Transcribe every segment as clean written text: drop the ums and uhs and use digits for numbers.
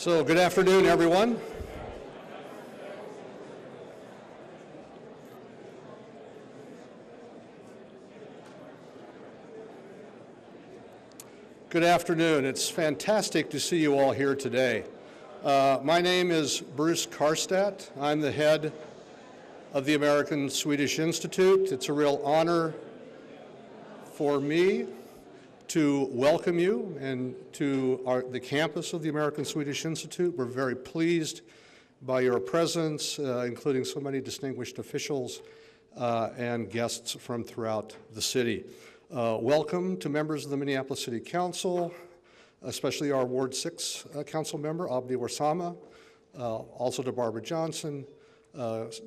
So good afternoon, everyone. Good afternoon. It's fantastic to see you all here today. My name is Bruce Karstadt. I'm the head of the American Swedish Institute. It's a real honor for me to welcome you and to the campus of the American Swedish Institute. We're very pleased by your presence, including so many distinguished officials and guests from throughout the city. Welcome to members of the Minneapolis City Council, especially our Ward 6 Council member, Abdi Warsama, also to Barbara Johnson,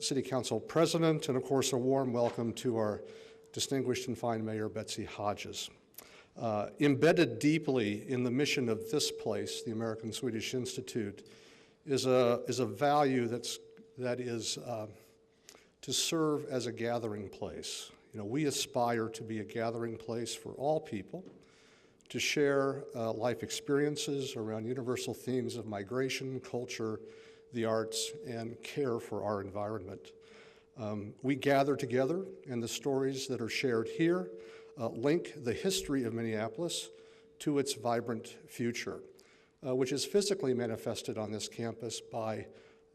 City Council President, and of course a warm welcome to our distinguished and fine Mayor Betsy Hodges. Embedded deeply in the mission of this place, the American Swedish Institute, is a value that is to serve as a gathering place. You know, we aspire to be a gathering place for all people, to share life experiences around universal themes of migration, culture, the arts, and care for our environment. We gather together, and the stories that are shared here link the history of Minneapolis to its vibrant future, which is physically manifested on this campus by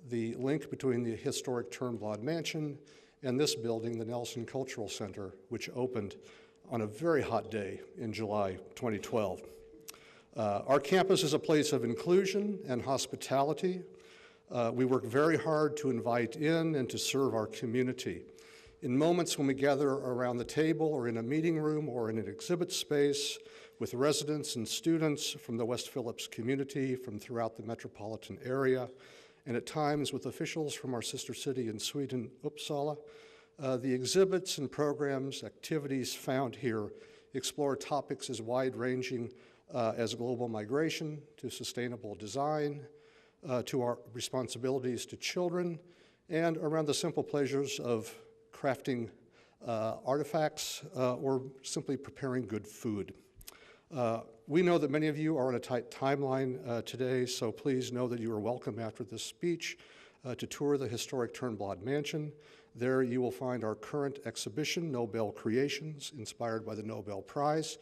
the link between the historic Turnblad Mansion and this building, the Nelson Cultural Center, which opened on a very hot day in July 2012. Our campus is a place of inclusion and hospitality. We work very hard to invite in and to serve our community. In moments when we gather around the table or in a meeting room or in an exhibit space with residents and students from the West Phillips community, from throughout the metropolitan area, and at times with officials from our sister city in Sweden, Uppsala, the exhibits and programs, activities found here explore topics as wide-ranging as global migration, to sustainable design, to our responsibilities to children, and around the simple pleasures of crafting artifacts or simply preparing good food. We know that many of you are on a tight timeline today, so please know that you are welcome after this speech to tour the historic Turnblad Mansion. There you will find our current exhibition, Nobel Creations, inspired by the Nobel Prize.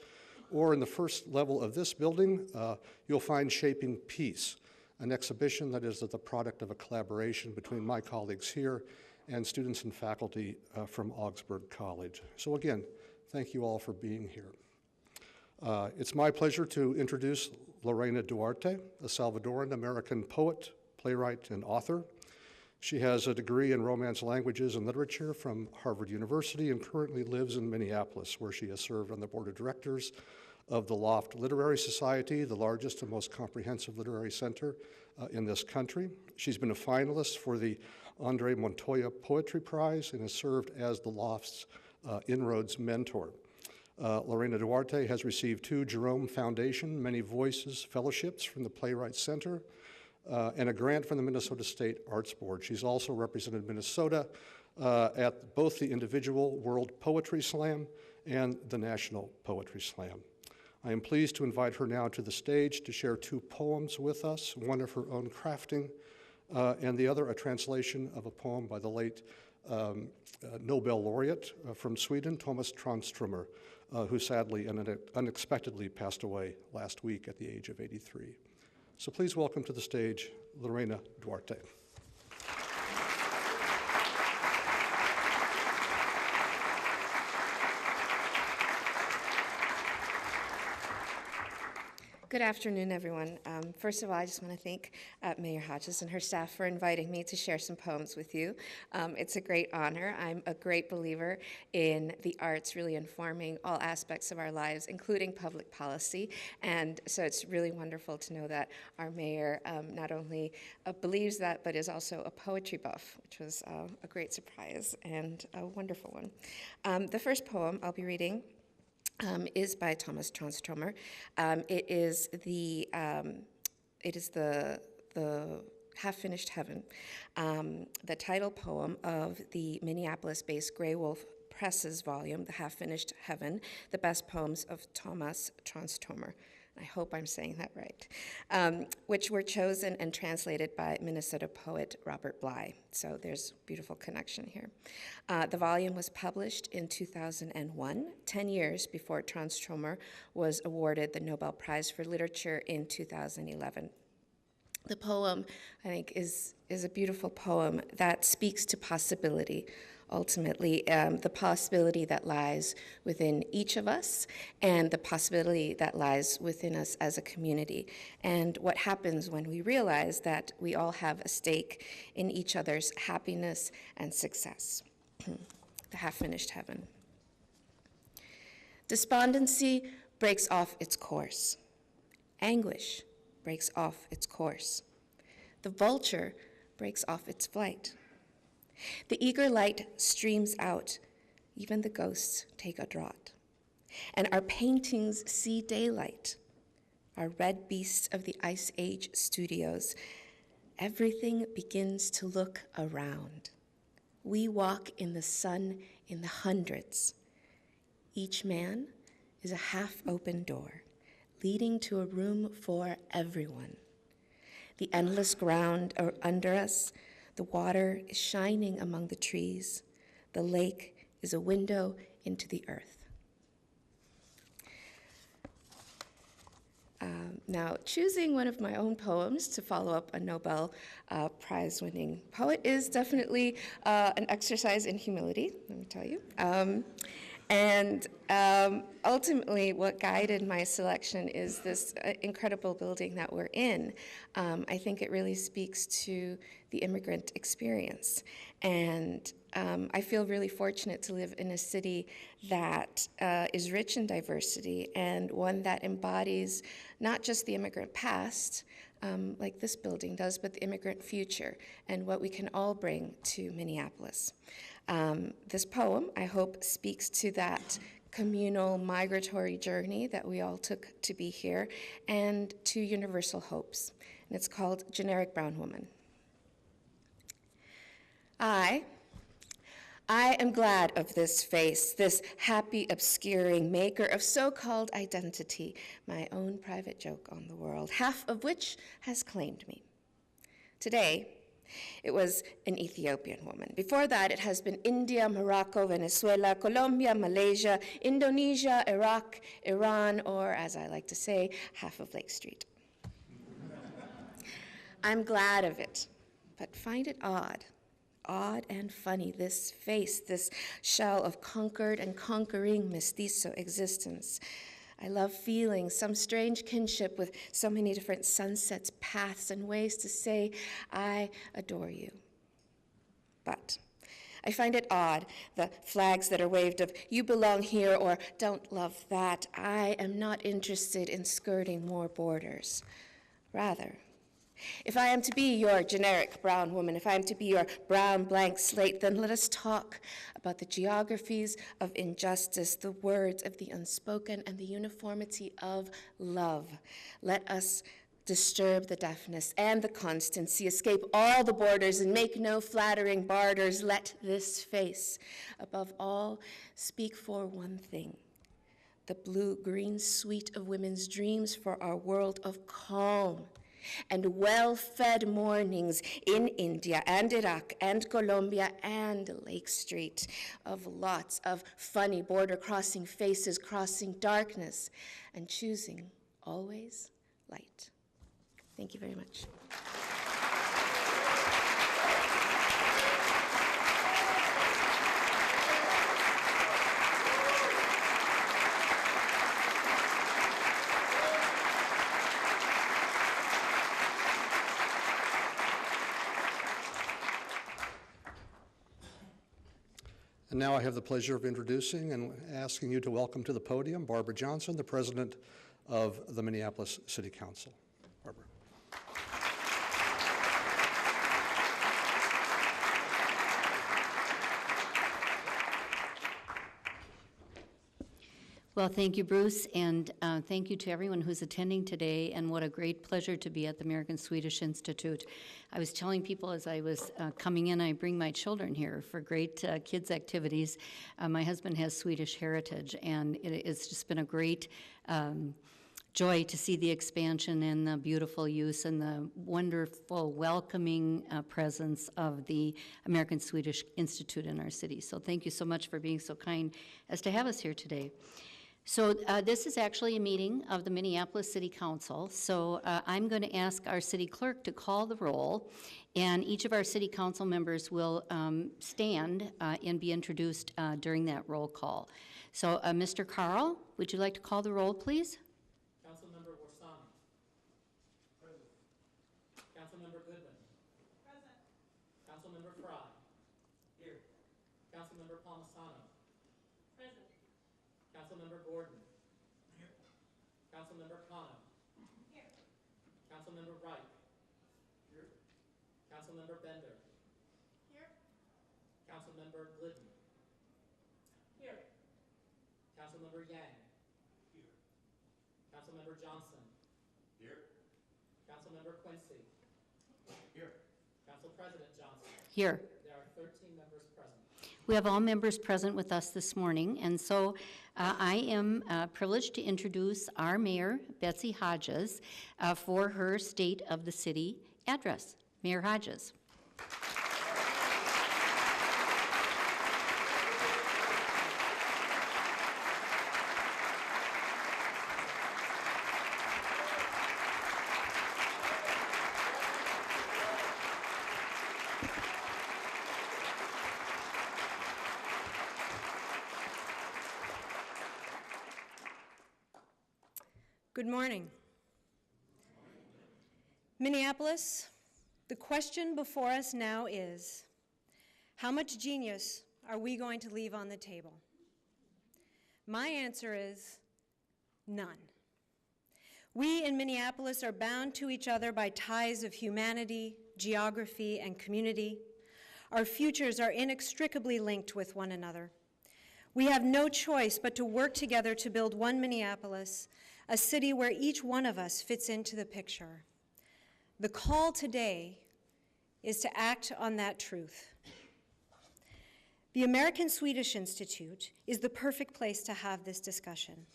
Or in the first level of this building, you'll find Shaping Peace, an exhibition that is the product of a collaboration between my colleagues here and students and faculty from Augsburg College. So again, thank you all for being here. It's my pleasure to introduce Lorena Duarte, a Salvadoran-American poet, playwright, and author. She has a degree in Romance languages and literature from Harvard University and currently lives in Minneapolis, where she has served on the board of directors of the Loft Literary Society, the largest and most comprehensive literary center in this country. She's been a finalist for the Andre Montoya Poetry Prize and has served as the Loft's Inroads mentor. Lorena Duarte has received 2 Jerome Foundation Many Voices fellowships from the Playwrights Center and a grant from the Minnesota State Arts Board. She's also represented Minnesota at both the individual World Poetry Slam and the National Poetry Slam. I am pleased to invite her now to the stage to share 2 poems with us, one of her own crafting, and the other a translation of a poem by the late Nobel laureate from Sweden, Thomas Tranströmer, who sadly and unexpectedly passed away last week at the age of 83. So please welcome to the stage Lorena Duarte. Good afternoon, everyone. First of all, I just want to thank Mayor Hodges and her staff for inviting me to share some poems with you. It's a great honor. I'm a great believer in the arts really informing all aspects of our lives, including public policy. And so it's really wonderful to know that our mayor not only believes that, but is also a poetry buff, which was a great surprise and a wonderful one. The first poem I'll be reading is by Thomas Tranströmer. It is the Half-Finished Heaven, the title poem of the Minneapolis-based Grey Wolf Press's volume, The Half-Finished Heaven, the best poems of Thomas Tranströmer. I hope I'm saying that right, which were chosen and translated by Minnesota poet Robert Bly. So there's a beautiful connection here. The volume was published in 2001, 10 years before Transtromer was awarded the Nobel Prize for Literature in 2011. The poem, I think, is a beautiful poem that speaks to possibility, ultimately, the possibility that lies within each of us and the possibility that lies within us as a community, and what happens when we realize that we all have a stake in each other's happiness and success. The half-finished heaven. Despondency breaks off its course. Anguish breaks off its course. The vulture breaks off its flight. The eager light streams out. Even the ghosts take a draught. And our paintings see daylight. Our red beasts of the Ice Age studios. Everything begins to look around. We walk in the sun in the hundreds. Each man is a half-open door, leading to a room for everyone. The endless ground under us, the water is shining among the trees. The lake is a window into the earth. Now, choosing one of my own poems to follow up a Nobel Prize-winning poet is definitely an exercise in humility, let me tell you. And ultimately, what guided my selection is this incredible building that we're in. I think it really speaks to the immigrant experience. And I feel really fortunate to live in a city that is rich in diversity and one that embodies not just the immigrant past, like this building does, but the immigrant future and what we can all bring to Minneapolis. This poem, I hope, speaks to that communal migratory journey that we all took to be here and to universal hopes. And it's called Generic Brown Woman. I am glad of this face, this happy obscuring maker of so-called identity, my own private joke on the world, half of which has claimed me. Today, it was an Ethiopian woman. Before that, it has been India, Morocco, Venezuela, Colombia, Malaysia, Indonesia, Iraq, Iran, or as I like to say, half of Lake Street. I'm glad of it, but find it odd and funny, this face, this shell of conquered and conquering mestizo existence. I love feeling some strange kinship with so many different sunsets, paths, and ways to say, I adore you. But I find it odd, the flags that are waved of, you belong here, or don't love that. I am not interested in skirting more borders. Rather, if I am to be your generic brown woman, if I am to be your brown blank slate, then let us talk about the geographies of injustice, the words of the unspoken, and the uniformity of love. Let us disturb the deafness and the constancy, escape all the borders, and make no flattering barters. Let this face, above all, speak for one thing: the blue-green suite of women's dreams for our world of calm and well-fed mornings in India and Iraq and Colombia and Lake Street, of lots of funny border-crossing faces crossing darkness and choosing always light. Thank you very much. And now I have the pleasure of introducing and asking you to welcome to the podium Barbara Johnson, the president of the Minneapolis City Council. Barbara. Well, thank you, Bruce, and thank you to everyone who's attending today, and what a great pleasure to be at the American Swedish Institute. I was telling people as I was coming in, I bring my children here for great kids' activities. My husband has Swedish heritage, and it's just been a great joy to see the expansion and the beautiful use and the wonderful welcoming presence of the American Swedish Institute in our city. So thank you so much for being so kind as to have us here today. So this is actually a meeting of the Minneapolis City Council. So I'm going to ask our city clerk to call the roll, and each of our city council members will stand and be introduced during that roll call. So Mr. Carl, would you like to call the roll, please? Councilmember Warsami. Present. Councilmember Goodman. Present. Councilmember Fry. Here. Councilmember Palmisano. Present. Councilmember Gordon. Here. Councilmember Kano. Here. Councilmember Wright. Here. Councilmember Bender. Here. Councilmember Glidden. Here. Councilmember Yang. Here. Councilmember Johnson. Here. Councilmember Quincy. Here. Council President Johnson. Here. There are 13 members present. We have all members present with us this morning, and so I am privileged to introduce our mayor, Betsy Hodges, for her State of the City address. Mayor Hodges. Good morning. Minneapolis, the question before us now is, how much genius are we going to leave on the table? My answer is none. We in Minneapolis are bound to each other by ties of humanity, geography, and community. Our futures are inextricably linked with one another. We have no choice but to work together to build one Minneapolis, a city where each one of us fits into the picture. The call today is to act on that truth. The American Swedish Institute is the perfect place to have this discussion.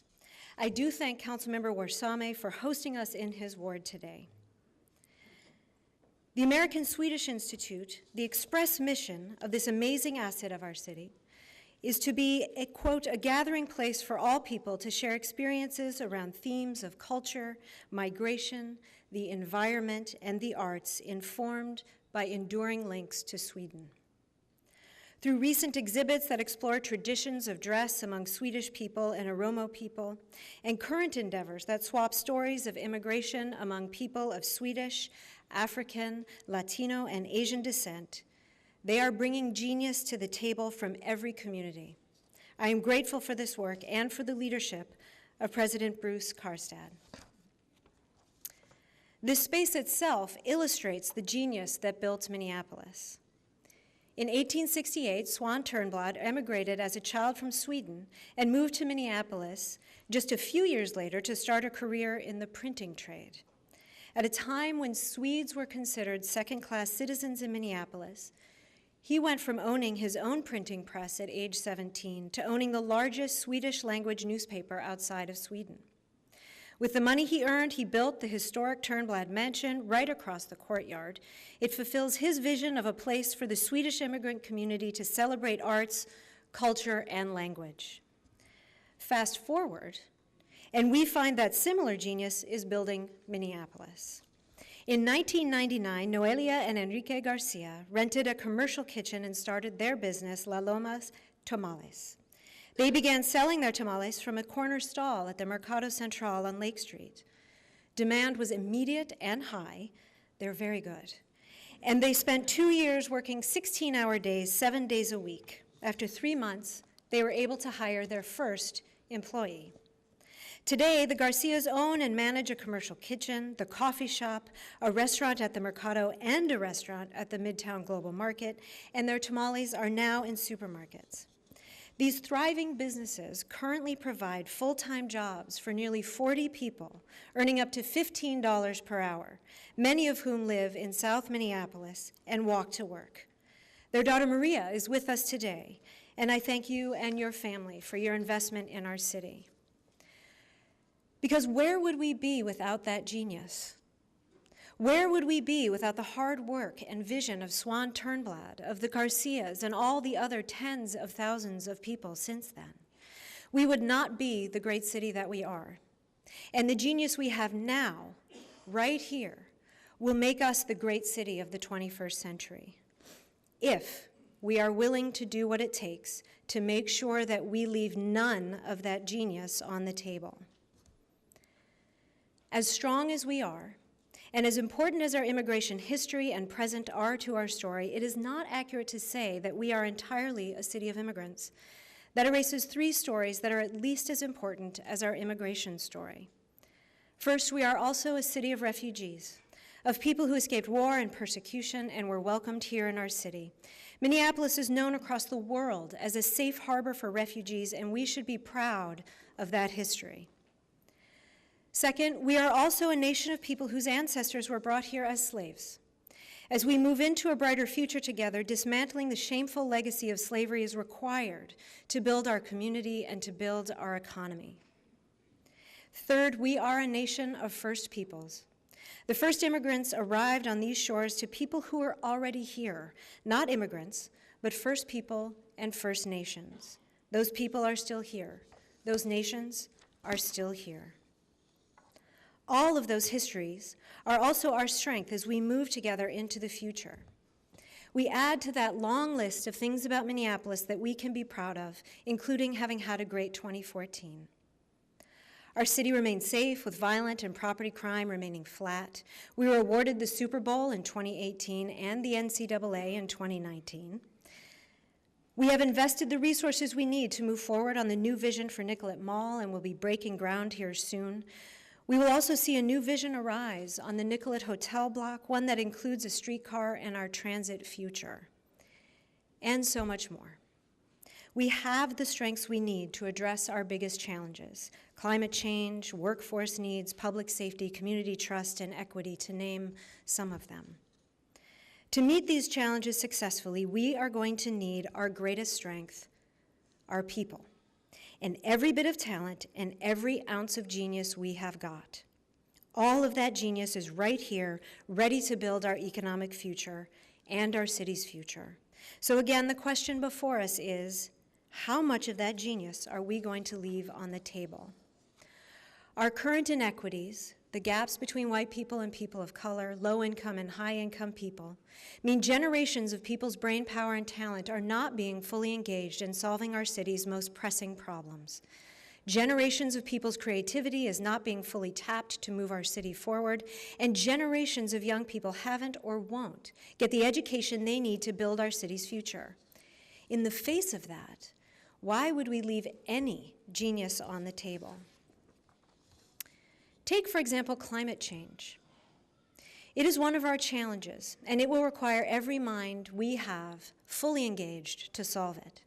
I do thank Councilmember Warsame for hosting us in his ward today. The American Swedish Institute, the express mission of this amazing asset of our city, is to be a, quote, a gathering place for all people to share experiences around themes of culture, migration, the environment, and the arts informed by enduring links to Sweden. Through recent exhibits that explore traditions of dress among Swedish people and Oromo people, and current endeavors that swap stories of immigration among people of Swedish, African, Latino, and Asian descent, they are bringing genius to the table from every community. I am grateful for this work and for the leadership of President Bruce Karstad. This space itself illustrates the genius that built Minneapolis. In 1868, Swan Turnblad emigrated as a child from Sweden and moved to Minneapolis just a few years later to start a career in the printing trade. At a time when Swedes were considered second-class citizens in Minneapolis, he went from owning his own printing press at age 17 to owning the largest Swedish-language newspaper outside of Sweden. With the money he earned, he built the historic Turnblad mansion right across the courtyard. It fulfills his vision of a place for the Swedish immigrant community to celebrate arts, culture, and language. Fast forward, and we find that similar genius is building Minneapolis. In 1999, Noelia and Enrique Garcia rented a commercial kitchen and started their business, La Loma's Tamales. They began selling their tamales from a corner stall at the Mercado Central on Lake Street. Demand was immediate and high. They're very good. And they spent 2 years working 16-hour days, 7 days a week. After 3 months, they were able to hire their first employee. Today, the Garcias own and manage a commercial kitchen, the coffee shop, a restaurant at the Mercado, and a restaurant at the Midtown Global Market, and their tamales are now in supermarkets. These thriving businesses currently provide full-time jobs for nearly 40 people, earning up to $15 per hour, many of whom live in South Minneapolis and walk to work. Their daughter Maria is with us today, and I thank you and your family for your investment in our city. Because where would we be without that genius? Where would we be without the hard work and vision of Swan Turnblad, of the Garcias, and all the other tens of thousands of people since then? We would not be the great city that we are. And the genius we have now, right here, will make us the great city of the 21st century, if we are willing to do what it takes to make sure that we leave none of that genius on the table. As strong as we are, and as important as our immigration history and present are to our story, it is not accurate to say that we are entirely a city of immigrants. That erases 3 stories that are at least as important as our immigration story. First, we are also a city of refugees, of people who escaped war and persecution and were welcomed here in our city. Minneapolis is known across the world as a safe harbor for refugees, and we should be proud of that history. Second, we are also a nation of people whose ancestors were brought here as slaves. As we move into a brighter future together, dismantling the shameful legacy of slavery is required to build our community and to build our economy. Third, we are a nation of first peoples. The first immigrants arrived on these shores to people who were already here, not immigrants, but first people and First Nations. Those people are still here. Those nations are still here. All of those histories are also our strength as we move together into the future. We add to that long list of things about Minneapolis that we can be proud of, including having had a great 2014. Our city remains safe, with violent and property crime remaining flat. We were awarded the Super Bowl in 2018 and the NCAA in 2019. We have invested the resources we need to move forward on the new vision for Nicollet Mall, and will be breaking ground here soon. We will also see a new vision arise on the Nicollet Hotel block, one that includes a streetcar and our transit future, and so much more. We have the strengths we need to address our biggest challenges: climate change, workforce needs, public safety, community trust, and equity, to name some of them. To meet these challenges successfully, we are going to need our greatest strength, our people, and every bit of talent and every ounce of genius we have got. All of that genius is right here, ready to build our economic future and our city's future. So again, the question before us is, how much of that genius are we going to leave on the table? Our current inequities, the gaps between white people and people of color, low-income and high-income people, mean generations of people's brain power and talent are not being fully engaged in solving our city's most pressing problems. Generations of people's creativity is not being fully tapped to move our city forward, and generations of young people haven't or won't get the education they need to build our city's future. In the face of that, why would we leave any genius on the table? Take, for example, climate change. It is one of our challenges, and it will require every mind we have fully engaged to solve it.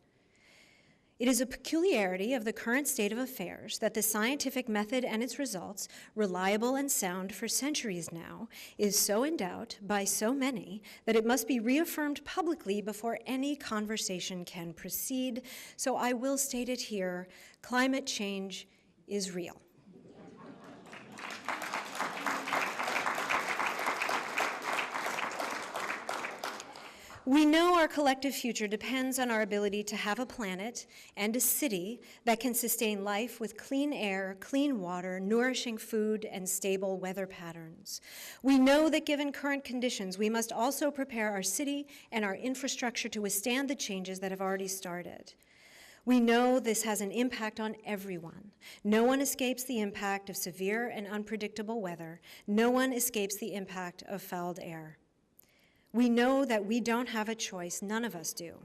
It is a peculiarity of the current state of affairs that the scientific method and its results, reliable and sound for centuries now, is so in doubt by so many that it must be reaffirmed publicly before any conversation can proceed. So I will state it here: climate change is real. We know our collective future depends on our ability to have a planet and a city that can sustain life with clean air, clean water, nourishing food, and stable weather patterns. We know that given current conditions, we must also prepare our city and our infrastructure to withstand the changes that have already started. We know this has an impact on everyone. No one escapes the impact of severe and unpredictable weather. No one escapes the impact of fouled air. We know that we don't have a choice, none of us do.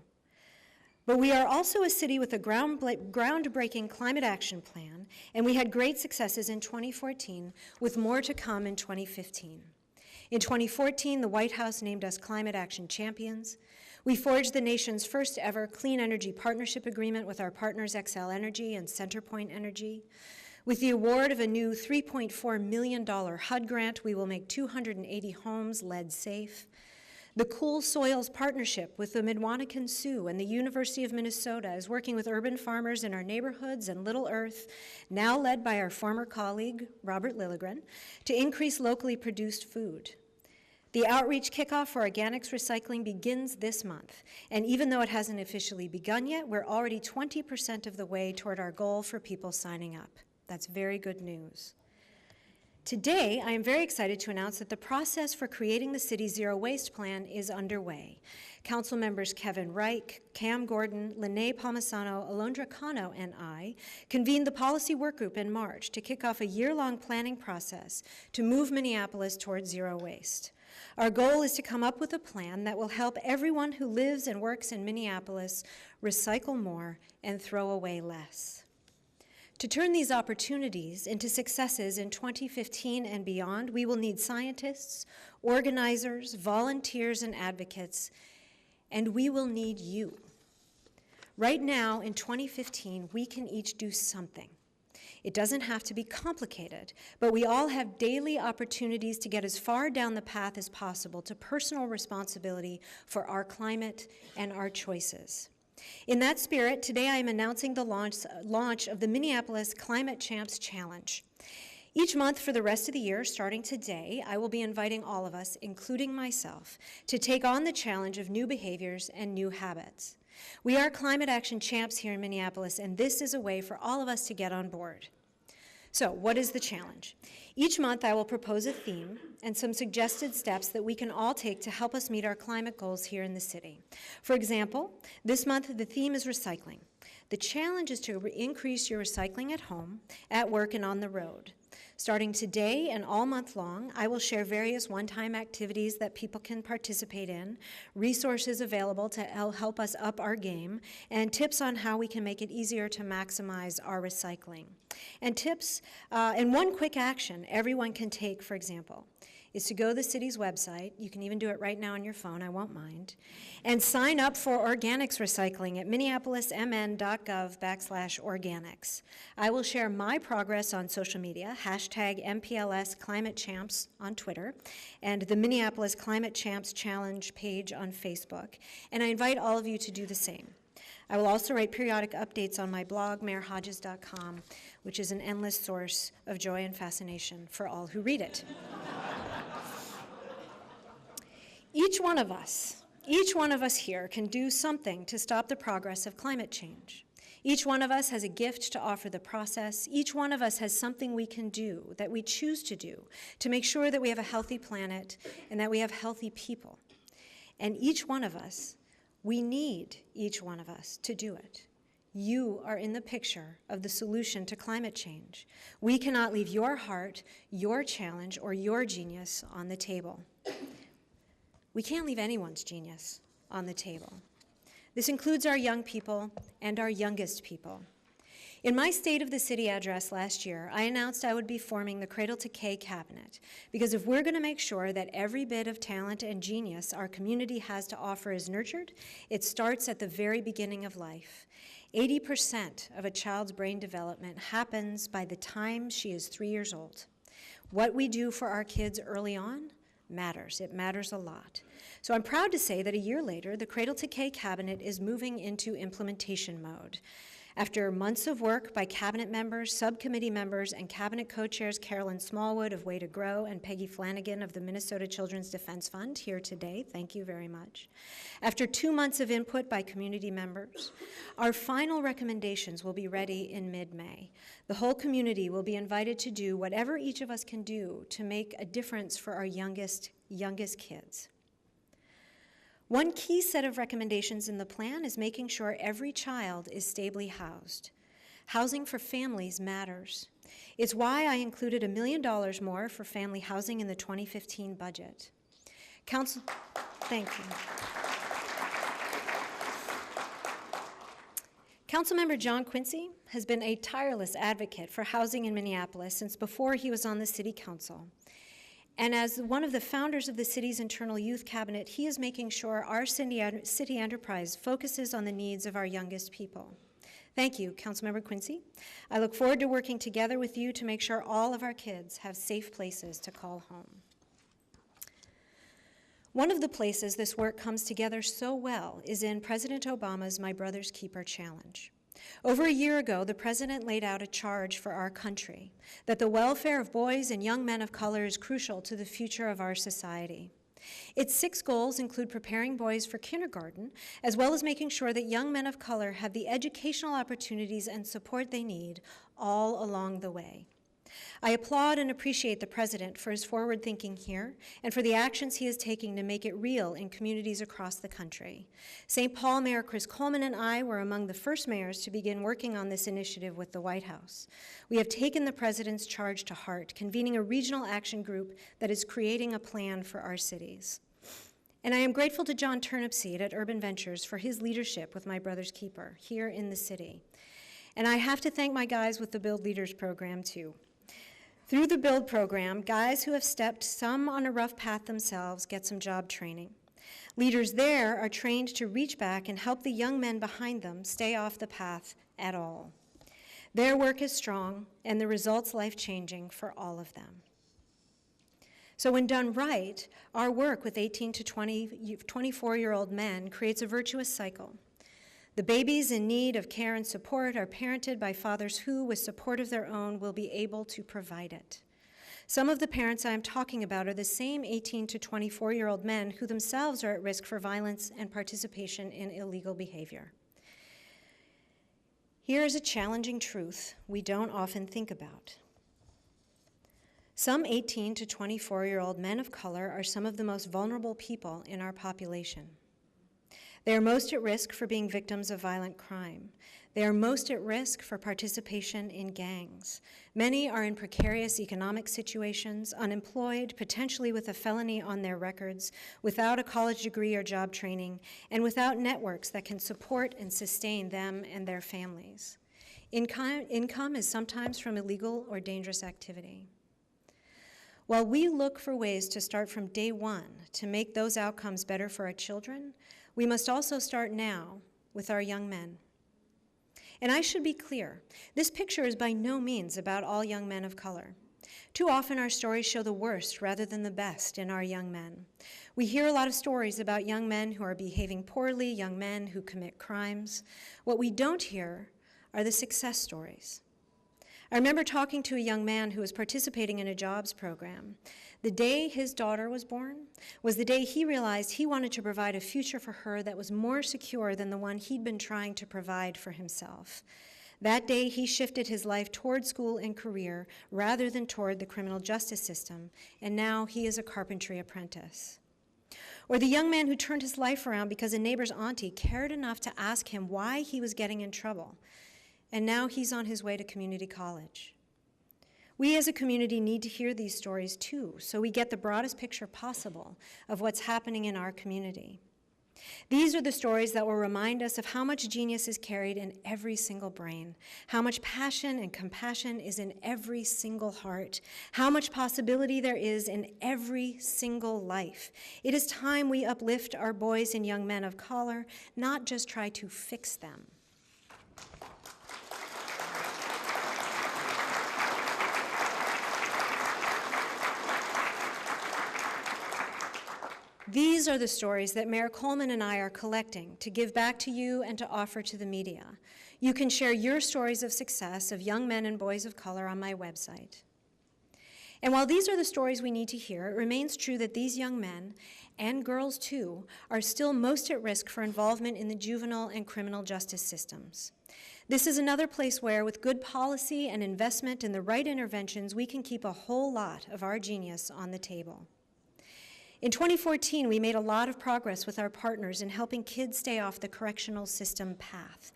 But we are also a city with a groundbreaking climate action plan, and we had great successes in 2014, with more to come in 2015. In 2014, the White House named us Climate Action Champions. We forged the nation's first ever clean energy partnership agreement with our partners Xcel Energy and Centerpoint Energy. With the award of a new $3.4 million HUD grant, we will make 280 homes lead safe. The Cool Soils Partnership with the Midwanacan Sioux and the University of Minnesota is working with urban farmers in our neighborhoods and Little Earth, now led by our former colleague, Robert Lilligren, to increase locally produced food. The outreach kickoff for organics recycling begins this month, and even though it hasn't officially begun yet, we're already 20% of the way toward our goal for people signing up. That's very good news. Today, I am very excited to announce that the process for creating the city's zero waste plan is underway. Council members Kevin Reich, Cam Gordon, Lene Palmisano, Alondra Cano, and I convened the policy work group in March to kick off a year-long planning process to move Minneapolis towards zero waste. Our goal is to come up with a plan that will help everyone who lives and works in Minneapolis recycle more and throw away less. To turn these opportunities into successes in 2015 and beyond, we will need scientists, organizers, volunteers, and advocates, and we will need you. Right now, in 2015, we can each do something. It doesn't have to be complicated, but we all have daily opportunities to get as far down the path as possible to personal responsibility for our climate and our choices. In that spirit, today I am announcing the launch of the Minneapolis Climate Champs Challenge. Each month for the rest of the year, starting today, I will be inviting all of us, including myself, to take on the challenge of new behaviors and new habits. We are climate action champs here in Minneapolis, and this is a way for all of us to get on board. So, what is the challenge? Each month I will propose a theme and some suggested steps that we can all take to help us meet our climate goals here in the city. For example, this month the theme is recycling. The challenge is to increase your recycling at home, at work, and on the road. Starting today and all month long, I will share various one-time activities that people can participate in, resources available to help us up our game, and tips on how we can make it easier to maximize our recycling. And tips, and one quick action everyone can take, for example, is to go to the city's website, you can even do it right now on your phone, I won't mind, and sign up for organics recycling at minneapolismn.gov/organics. I will share my progress on social media, #MPLS Climate Champs on Twitter, and the Minneapolis Climate Champs Challenge page on Facebook, and I invite all of you to do the same. I will also write periodic updates on my blog, mayorhodges.com, which is an endless source of joy and fascination for all who read it. Each one of us here can do something to stop the progress of climate change. Each one of us has a gift to offer the process. Each one of us has something we can do, that we choose to do, to make sure that we have a healthy planet and that we have healthy people. And each one of us, we need each one of us to do it. You are in the picture of the solution to climate change. We cannot leave your heart, your challenge, or your genius on the table. We can't leave anyone's genius on the table. This includes our young people and our youngest people. In my State of the City address last year, I announced I would be forming the Cradle to K cabinet, because if we're going to make sure that every bit of talent and genius our community has to offer is nurtured, it starts at the very beginning of life. 80% of a child's brain development happens by the time she is 3 years old. What we do for our kids early on matters. It matters a lot. So I'm proud to say that a year later, the Cradle to K cabinet is moving into implementation mode. After months of work by cabinet members, subcommittee members, and cabinet co-chairs Carolyn Smallwood of Way to Grow and Peggy Flanagan of the Minnesota Children's Defense Fund here today, thank you very much. After 2 months of input by community members, our final recommendations will be ready in mid-May. The whole community will be invited to do whatever each of us can do to make a difference for our youngest kids. One key set of recommendations in the plan is making sure every child is stably housed. Housing for families matters. It's why I included $1 million more for family housing in the 2015 budget. Thank you. Councilmember John Quincy has been a tireless advocate for housing in Minneapolis since before he was on the city council. And as one of the founders of the city's internal youth cabinet, he is making sure our city enterprise focuses on the needs of our youngest people. Thank you, Councilmember Quincy. I look forward to working together with you to make sure all of our kids have safe places to call home. One of the places this work comes together so well is in President Obama's My Brother's Keeper Challenge. Over a year ago, the president laid out a charge for our country that the welfare of boys and young men of color is crucial to the future of our society. Its 6 goals include preparing boys for kindergarten, as well as making sure that young men of color have the educational opportunities and support they need all along the way. I applaud and appreciate the president for his forward thinking here and for the actions he is taking to make it real in communities across the country. St. Paul Mayor Chris Coleman and I were among the first mayors to begin working on this initiative with the White House. We have taken the president's charge to heart, convening a regional action group that is creating a plan for our cities. And I am grateful to John Turnipseed at Urban Ventures for his leadership with My Brother's Keeper here in the city. And I have to thank my guys with the Build Leaders program too. Through the Build program, guys who have stepped some on a rough path themselves get some job training. Leaders there are trained to reach back and help the young men behind them stay off the path at all. Their work is strong, and the results life-changing for all of them. So when done right, our work with 18 to 24-year-old men creates a virtuous cycle. The babies in need of care and support are parented by fathers who, with support of their own, will be able to provide it. Some of the parents I am talking about are the same 18 to 24-year-old men who themselves are at risk for violence and participation in illegal behavior. Here is a challenging truth we don't often think about. Some 18 to 24-year-old men of color are some of the most vulnerable people in our population. They are most at risk for being victims of violent crime. They are most at risk for participation in gangs. Many are in precarious economic situations, unemployed, potentially with a felony on their records, without a college degree or job training, and without networks that can support and sustain them and their families. Income is sometimes from illegal or dangerous activity. While we look for ways to start from day one to make those outcomes better for our children, we must also start now with our young men. And I should be clear, this picture is by no means about all young men of color. Too often our stories show the worst rather than the best in our young men. We hear a lot of stories about young men who are behaving poorly, young men who commit crimes. What we don't hear are the success stories. I remember talking to a young man who was participating in a jobs program. The day his daughter was born was the day he realized he wanted to provide a future for her that was more secure than the one he'd been trying to provide for himself. That day, he shifted his life toward school and career rather than toward the criminal justice system, and now he is a carpentry apprentice. Or the young man who turned his life around because a neighbor's auntie cared enough to ask him why he was getting in trouble, and now he's on his way to community college. We as a community need to hear these stories too, so we get the broadest picture possible of what's happening in our community. These are the stories that will remind us of how much genius is carried in every single brain, how much passion and compassion is in every single heart, how much possibility there is in every single life. It is time we uplift our boys and young men of color, not just try to fix them. These are the stories that Mayor Coleman and I are collecting to give back to you and to offer to the media. You can share your stories of success of young men and boys of color on my website. And while these are the stories we need to hear, it remains true that these young men, and girls too, are still most at risk for involvement in the juvenile and criminal justice systems. This is another place where, with good policy and investment in the right interventions, we can keep a whole lot of our genius on the table. In 2014, we made a lot of progress with our partners in helping kids stay off the correctional system path.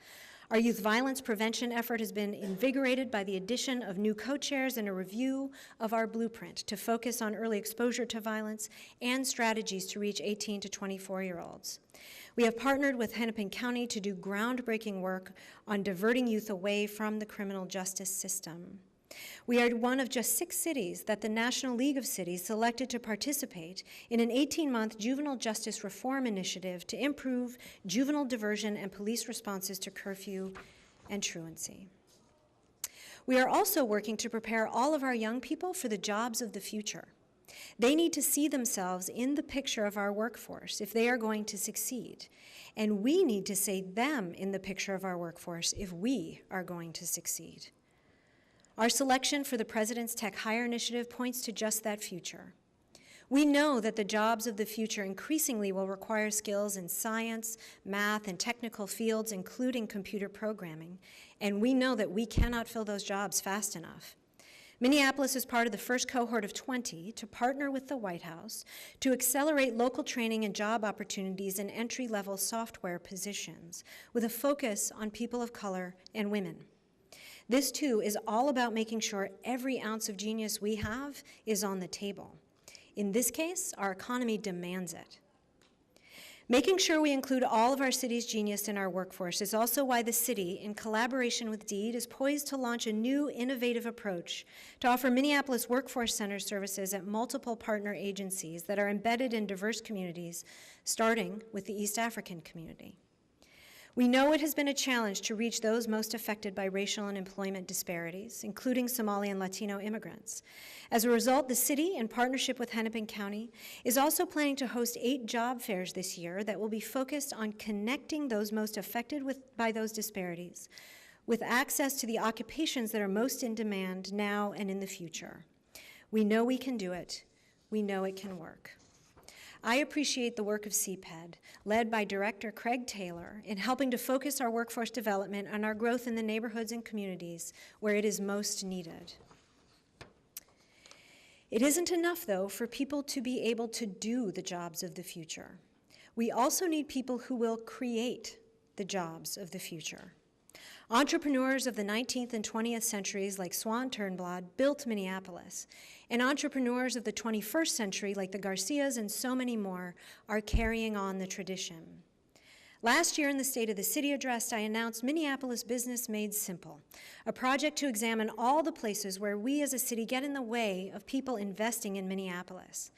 Our youth violence prevention effort has been invigorated by the addition of new co-chairs and a review of our blueprint to focus on early exposure to violence and strategies to reach 18 to 24-year-olds. We have partnered with Hennepin County to do groundbreaking work on diverting youth away from the criminal justice system. We are one of just 6 cities that the National League of Cities selected to participate in an 18-month juvenile justice reform initiative to improve juvenile diversion and police responses to curfew and truancy. We are also working to prepare all of our young people for the jobs of the future. They need to see themselves in the picture of our workforce if they are going to succeed. And we need to see them in the picture of our workforce if we are going to succeed. Our selection for the President's Tech Hire Initiative points to just that future. We know that the jobs of the future increasingly will require skills in science, math, and technical fields, including computer programming, and we know that we cannot fill those jobs fast enough. Minneapolis is part of the first cohort of 20 to partner with the White House to accelerate local training and job opportunities in entry-level software positions with a focus on people of color and women. This, too, is all about making sure every ounce of genius we have is on the table. In this case, our economy demands it. Making sure we include all of our city's genius in our workforce is also why the city, in collaboration with DEED, is poised to launch a new innovative approach to offer Minneapolis Workforce Center services at multiple partner agencies that are embedded in diverse communities, starting with the East African community. We know it has been a challenge to reach those most affected by racial and employment disparities, including Somali and Latino immigrants. As a result, the city, in partnership with Hennepin County, is also planning to host 8 job fairs this year that will be focused on connecting those most affected by those disparities with access to the occupations that are most in demand now and in the future. We know we can do it. We know it can work. I appreciate the work of CPED, led by Director Craig Taylor, in helping to focus our workforce development on our growth in the neighborhoods and communities where it is most needed. It isn't enough, though, for people to be able to do the jobs of the future. We also need people who will create the jobs of the future. Entrepreneurs of the 19th and 20th centuries like Swan Turnblad built Minneapolis, and entrepreneurs of the 21st century like the Garcias and so many more are carrying on the tradition. Last year in the State of the City address, I announced Minneapolis Business Made Simple, a project to examine all the places where we as a city get in the way of people investing in Minneapolis.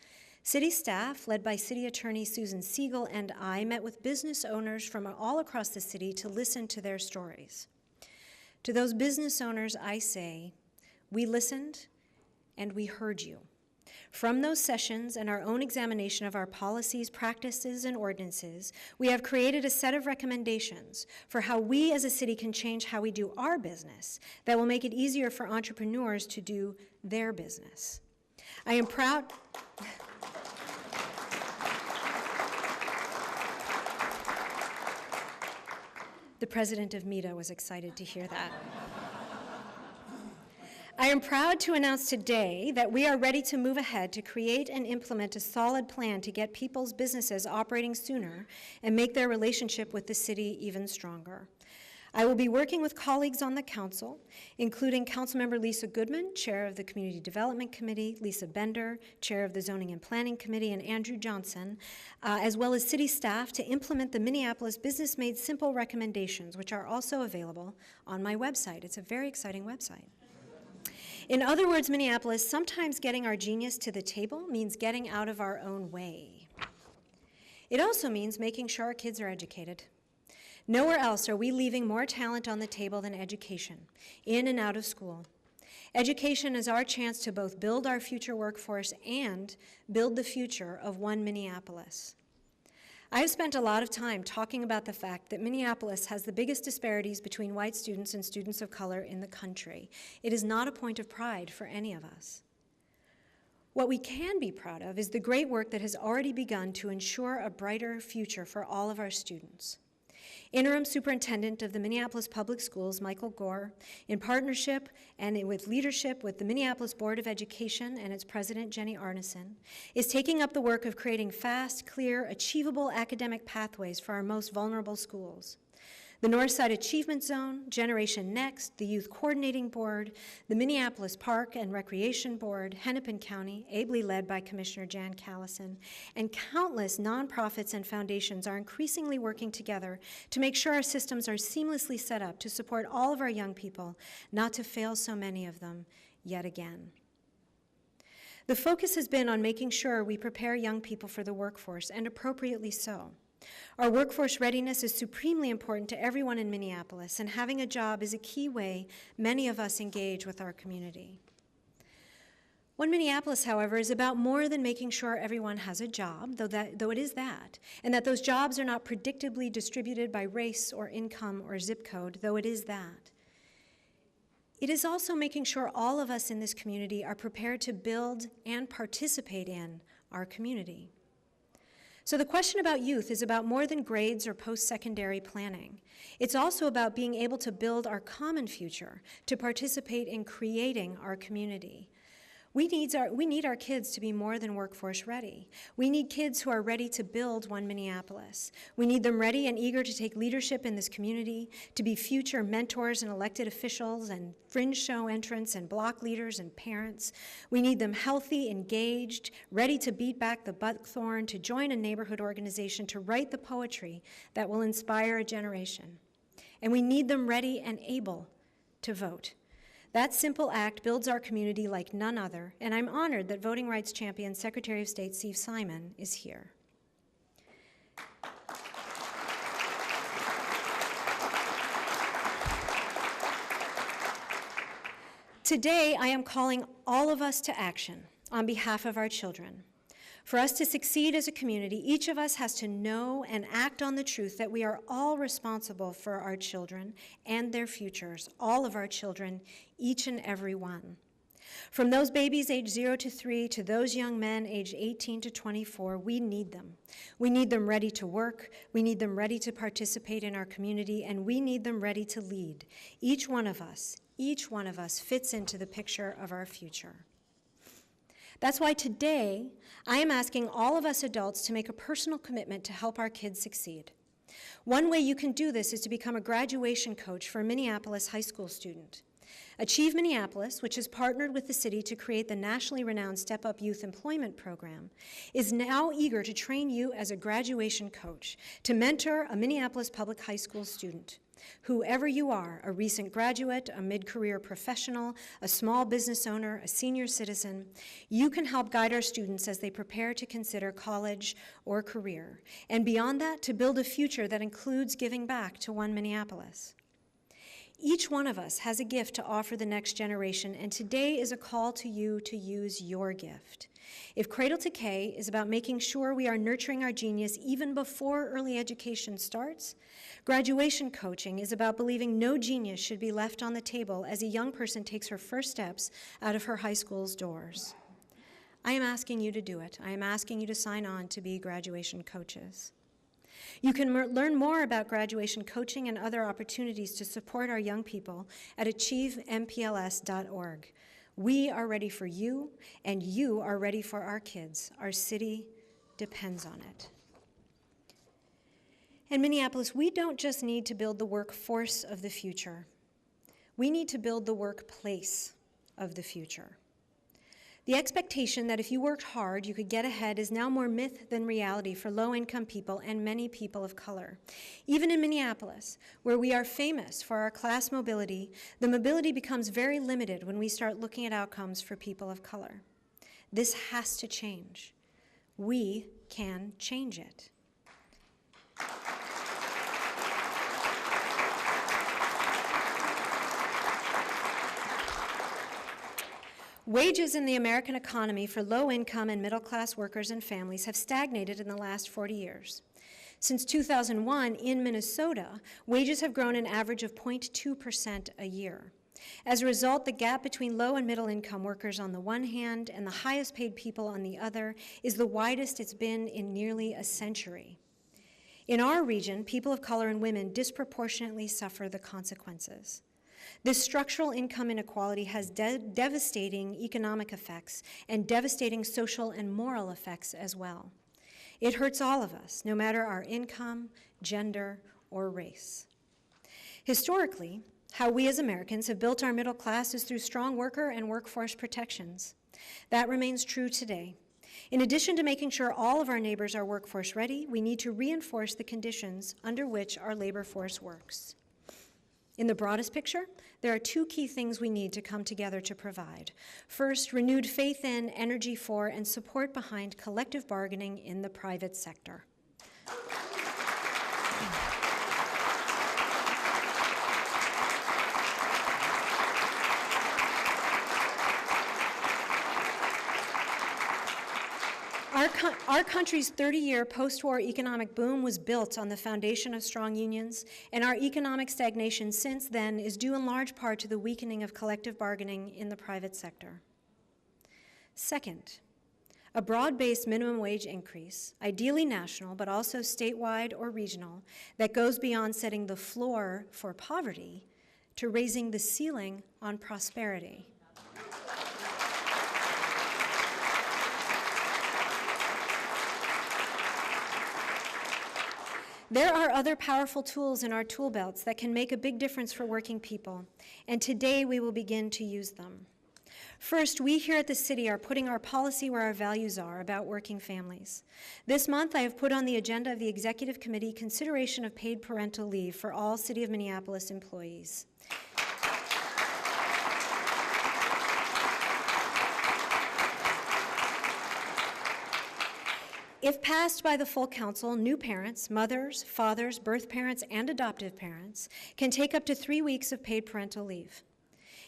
City staff, led by City Attorney Susan Siegel, and I met with business owners from all across the city to listen to their stories. To those business owners, I say, we listened and we heard you. From those sessions and our own examination of our policies, practices, and ordinances, we have created a set of recommendations for how we as a city can change how we do our business that will make it easier for entrepreneurs to do their business. I am proud. The president of META was excited to hear that. I am proud to announce today that we are ready to move ahead to create and implement a solid plan to get people's businesses operating sooner and make their relationship with the city even stronger. I will be working with colleagues on the council, including Councilmember Lisa Goodman, Chair of the Community Development Committee, Lisa Bender, Chair of the Zoning and Planning Committee, and Andrew Johnson, as well as city staff to implement the Minneapolis Business Made Simple recommendations, which are also available on my website. It's a very exciting website. In other words, Minneapolis, sometimes getting our genius to the table means getting out of our own way. It also means making sure our kids are educated. Nowhere else are we leaving more talent on the table than education, in and out of school. Education is our chance to both build our future workforce and build the future of one Minneapolis. I have spent a lot of time talking about the fact that Minneapolis has the biggest disparities between white students and students of color in the country. It is not a point of pride for any of us. What we can be proud of is the great work that has already begun to ensure a brighter future for all of our students. Interim Superintendent of the Minneapolis Public Schools, Michael Gore, in partnership and with leadership with the Minneapolis Board of Education and its president, Jenny Arneson, is taking up the work of creating fast, clear, achievable academic pathways for our most vulnerable schools. The Northside Achievement Zone, Generation Next, the Youth Coordinating Board, the Minneapolis Park and Recreation Board, Hennepin County, ably led by Commissioner Jan Callison, and countless nonprofits and foundations are increasingly working together to make sure our systems are seamlessly set up to support all of our young people, not to fail so many of them yet again. The focus has been on making sure we prepare young people for the workforce, and appropriately so. Our workforce readiness is supremely important to everyone in Minneapolis, and having a job is a key way many of us engage with our community. One Minneapolis, however, is about more than making sure everyone has a job, though it is that, and that those jobs are not predictably distributed by race or income or zip code, though it is that. It is also making sure all of us in this community are prepared to build and participate in our community. So the question about youth is about more than grades or post-secondary planning. It's also about being able to build our common future, to participate in creating our community. We need our kids to be more than workforce ready. We need kids who are ready to build one Minneapolis. We need them ready and eager to take leadership in this community, to be future mentors and elected officials and fringe show entrants and block leaders and parents. We need them healthy, engaged, ready to beat back the buckthorn, to join a neighborhood organization, to write the poetry that will inspire a generation. And we need them ready and able to vote. That simple act builds our community like none other, and I'm honored that voting rights champion Secretary of State Steve Simon is here. Today, I am calling all of us to action on behalf of our children. For us to succeed as a community, each of us has to know and act on the truth that we are all responsible for our children and their futures, all of our children, each and every one. From those babies aged 0 to 3 to those young men aged 18 to 24, we need them. We need them ready to work, we need them ready to participate in our community, and we need them ready to lead. Each one of us fits into the picture of our future. That's why today, I am asking all of us adults to make a personal commitment to help our kids succeed. One way you can do this is to become a graduation coach for a Minneapolis high school student. Achieve Minneapolis, which has partnered with the city to create the nationally renowned Step Up Youth Employment Program, is now eager to train you as a graduation coach to mentor a Minneapolis public high school student. Whoever you are, a recent graduate, a mid-career professional, a small business owner, a senior citizen, you can help guide our students as they prepare to consider college or career, and beyond that, to build a future that includes giving back to one Minneapolis. Each one of us has a gift to offer the next generation, and today is a call to you to use your gift. If Cradle to K is about making sure we are nurturing our genius even before early education starts, graduation coaching is about believing no genius should be left on the table as a young person takes her first steps out of her high school's doors. I am asking you to do it. I am asking you to sign on to be graduation coaches. You can learn more about graduation coaching and other opportunities to support our young people at achievempls.org. We are ready for you, and you are ready for our kids. Our city depends on it. In Minneapolis, we don't just need to build the workforce of the future. We need to build the workplace of the future. The expectation that if you worked hard, you could get ahead is now more myth than reality for low-income people and many people of color. Even in Minneapolis, where we are famous for our class mobility, the mobility becomes very limited when we start looking at outcomes for people of color. This has to change. We can change it. Wages in the American economy for low-income and middle-class workers and families have stagnated in the last 40 years. Since 2001, in Minnesota, wages have grown an average of 0.2% a year. As a result, the gap between low and middle-income workers on the one hand and the highest-paid people on the other is the widest it's been in nearly a century. In our region, people of color and women disproportionately suffer the consequences. This structural income inequality has devastating economic effects and devastating social and moral effects as well. It hurts all of us, no matter our income, gender, or race. Historically, how we as Americans have built our middle class is through strong worker and workforce protections. That remains true today. In addition to making sure all of our neighbors are workforce ready, we need to reinforce the conditions under which our labor force works. In the broadest picture, there are two key things we need to come together to provide. First, renewed faith in, energy for, and support behind collective bargaining in the private sector. Our country's 30-year post-war economic boom was built on the foundation of strong unions, and our economic stagnation since then is due in large part to the weakening of collective bargaining in the private sector. Second, a broad-based minimum wage increase, ideally national, but also statewide or regional, that goes beyond setting the floor for poverty to raising the ceiling on prosperity. There are other powerful tools in our tool belts that can make a big difference for working people, and today we will begin to use them. First, we here at the city are putting our policy where our values are about working families. This month, I have put on the agenda of the Executive Committee consideration of paid parental leave for all City of Minneapolis employees. If passed by the full council, new parents, mothers, fathers, birth parents, and adoptive parents can take up to 3 weeks of paid parental leave.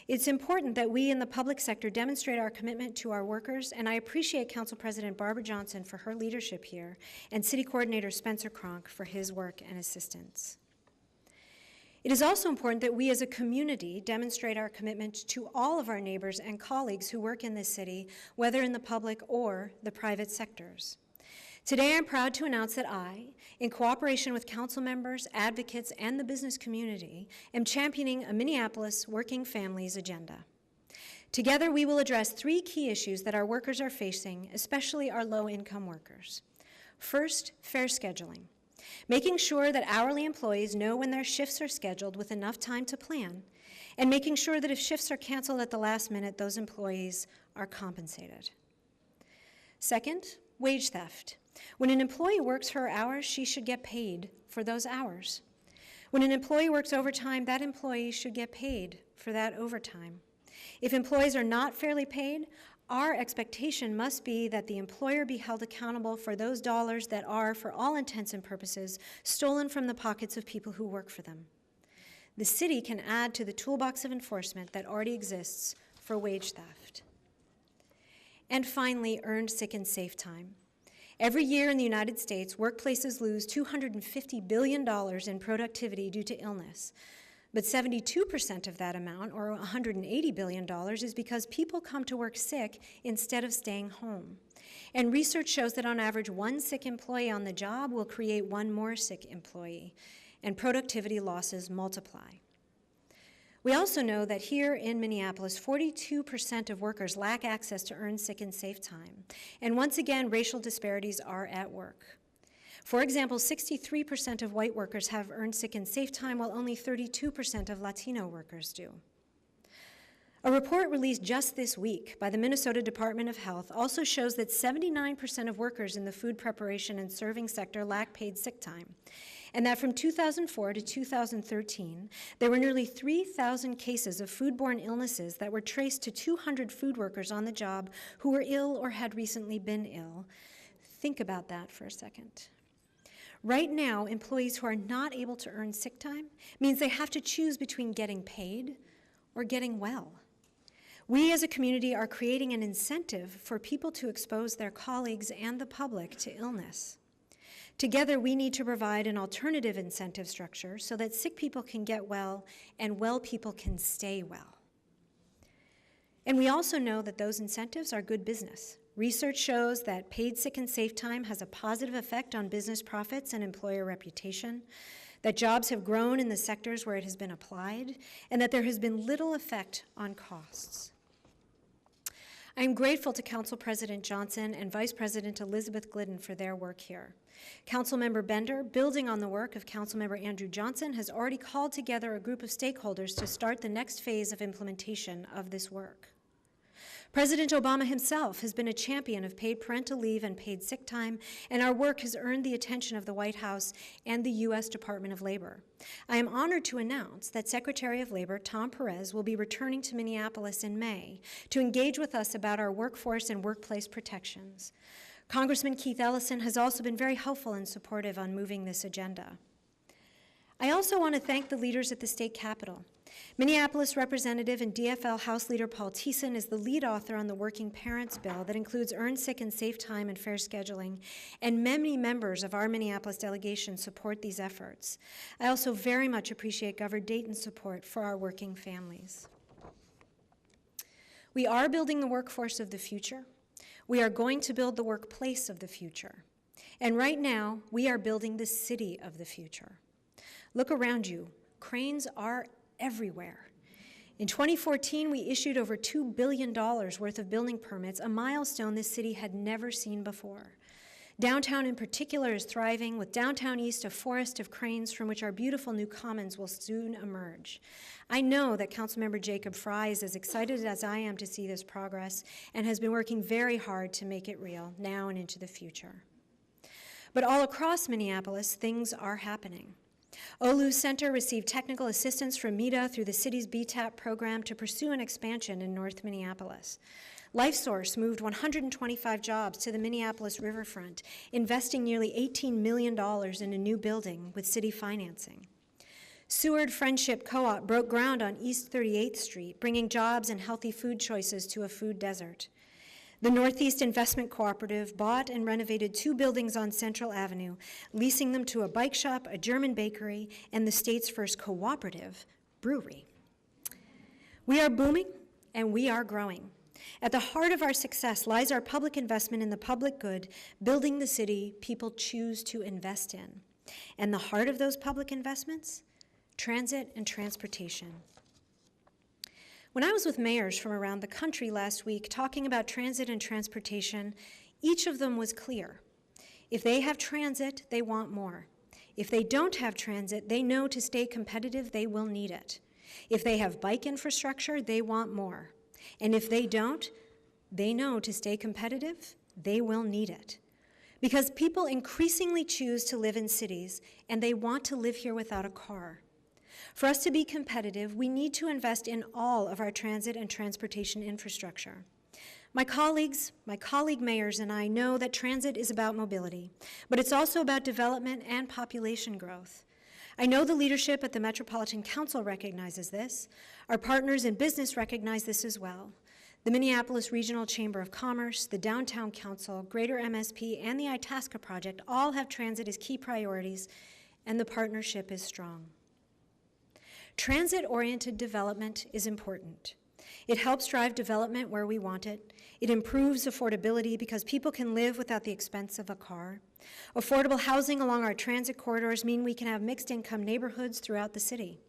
It's important that we in the public sector demonstrate our commitment to our workers, and I appreciate Council President Barbara Johnson for her leadership here, and City Coordinator Spencer Cronk for his work and assistance. It is also important that we as a community demonstrate our commitment to all of our neighbors and colleagues who work in this city, whether in the public or the private sectors. Today, I'm proud to announce that I, in cooperation with council members, advocates, and the business community, am championing a Minneapolis working families agenda. Together, we will address 3 key issues that our workers are facing, especially our low-income workers. First, fair scheduling, making sure that hourly employees know when their shifts are scheduled with enough time to plan, and making sure that if shifts are canceled at the last minute, those employees are compensated. Second, wage theft. When an employee works her hours, she should get paid for those hours. When an employee works overtime, that employee should get paid for that overtime. If employees are not fairly paid, our expectation must be that the employer be held accountable for those dollars that are, for all intents and purposes, stolen from the pockets of people who work for them. The city can add to the toolbox of enforcement that already exists for wage theft. And finally, earned sick and safe time. Every year in the United States, workplaces lose $250 billion in productivity due to illness. But 72% of that amount, or $180 billion, is because people come to work sick instead of staying home. And research shows that on average, 1 sick employee on the job will create 1 more sick employee, and productivity losses multiply. We also know that here in Minneapolis, 42% of workers lack access to earned sick and safe time. And once again, racial disparities are at work. For example, 63% of white workers have earned sick and safe time, while only 32% of Latino workers do. A report released just this week by the Minnesota Department of Health also shows that 79% of workers in the food preparation and serving sector lack paid sick time, and that from 2004 to 2013, there were nearly 3,000 cases of foodborne illnesses that were traced to 200 food workers on the job who were ill or had recently been ill. Think about that for a second. Right now, employees who are not able to earn sick time means they have to choose between getting paid or getting well. We as a community are creating an incentive for people to expose their colleagues and the public to illness. Together, we need to provide an alternative incentive structure so that sick people can get well and well people can stay well. And we also know that those incentives are good business. Research shows that paid sick and safe time has a positive effect on business profits and employer reputation, that jobs have grown in the sectors where it has been applied, and that there has been little effect on costs. I am grateful to Council President Johnson and Vice President Elizabeth Glidden for their work here. Councilmember Bender, building on the work of Councilmember Andrew Johnson, has already called together a group of stakeholders to start the next phase of implementation of this work. President Obama himself has been a champion of paid parental leave and paid sick time, and our work has earned the attention of the White House and the U.S. Department of Labor. I am honored to announce that Secretary of Labor Tom Perez will be returning to Minneapolis in May to engage with us about our workforce and workplace protections. Congressman Keith Ellison has also been very helpful and supportive on moving this agenda. I also want to thank the leaders at the state capitol. Minneapolis Representative and DFL House Leader Paul Thiessen is the lead author on the Working Parents Bill that includes earned sick and safe time and fair scheduling, and many members of our Minneapolis delegation support these efforts. I also very much appreciate Governor Dayton's support for our working families. We are building the workforce of the future. We are going to build the workplace of the future. And right now, we are building the city of the future. Look around you. Cranes are everywhere. In 2014, we issued over $2 billion worth of building permits, a milestone this city had never seen before. Downtown in particular is thriving, with downtown east a forest of cranes from which our beautiful new commons will soon emerge. I know that Councilmember Jacob Fry is as excited as I am to see this progress and has been working very hard to make it real now and into the future. But all across Minneapolis, things are happening. Olu Center received technical assistance from MEDA through the city's BTAP program to pursue an expansion in North Minneapolis. LifeSource moved 125 jobs to the Minneapolis riverfront, investing nearly $18 million in a new building with city financing. Seward Friendship Co-op broke ground on East 38th Street, bringing jobs and healthy food choices to a food desert. The Northeast Investment Cooperative bought and renovated 2 buildings on Central Avenue, leasing them to a bike shop, a German bakery, and the state's first cooperative brewery. We are booming and we are growing. At the heart of our success lies our public investment in the public good, building the city people choose to invest in. And the heart of those public investments? Transit and transportation. When I was with mayors from around the country last week talking about transit and transportation, each of them was clear. If they have transit, they want more. If they don't have transit, they know to stay competitive, they will need it. If they have bike infrastructure, they want more. And if they don't, they know to stay competitive, they will need it. Because people increasingly choose to live in cities, and they want to live here without a car. For us to be competitive, we need to invest in all of our transit and transportation infrastructure. My colleague mayors and I know that transit is about mobility, but it's also about development and population growth. I know the leadership at the Metropolitan Council recognizes this. Our partners in business recognize this as well. The Minneapolis Regional Chamber of Commerce, the Downtown Council, Greater MSP, and the Itasca Project all have transit as key priorities, and the partnership is strong. Transit-oriented development is important. It helps drive development where we want it. It improves affordability because people can live without the expense of a car. Affordable housing along our transit corridors mean we can have mixed-income neighborhoods throughout the city.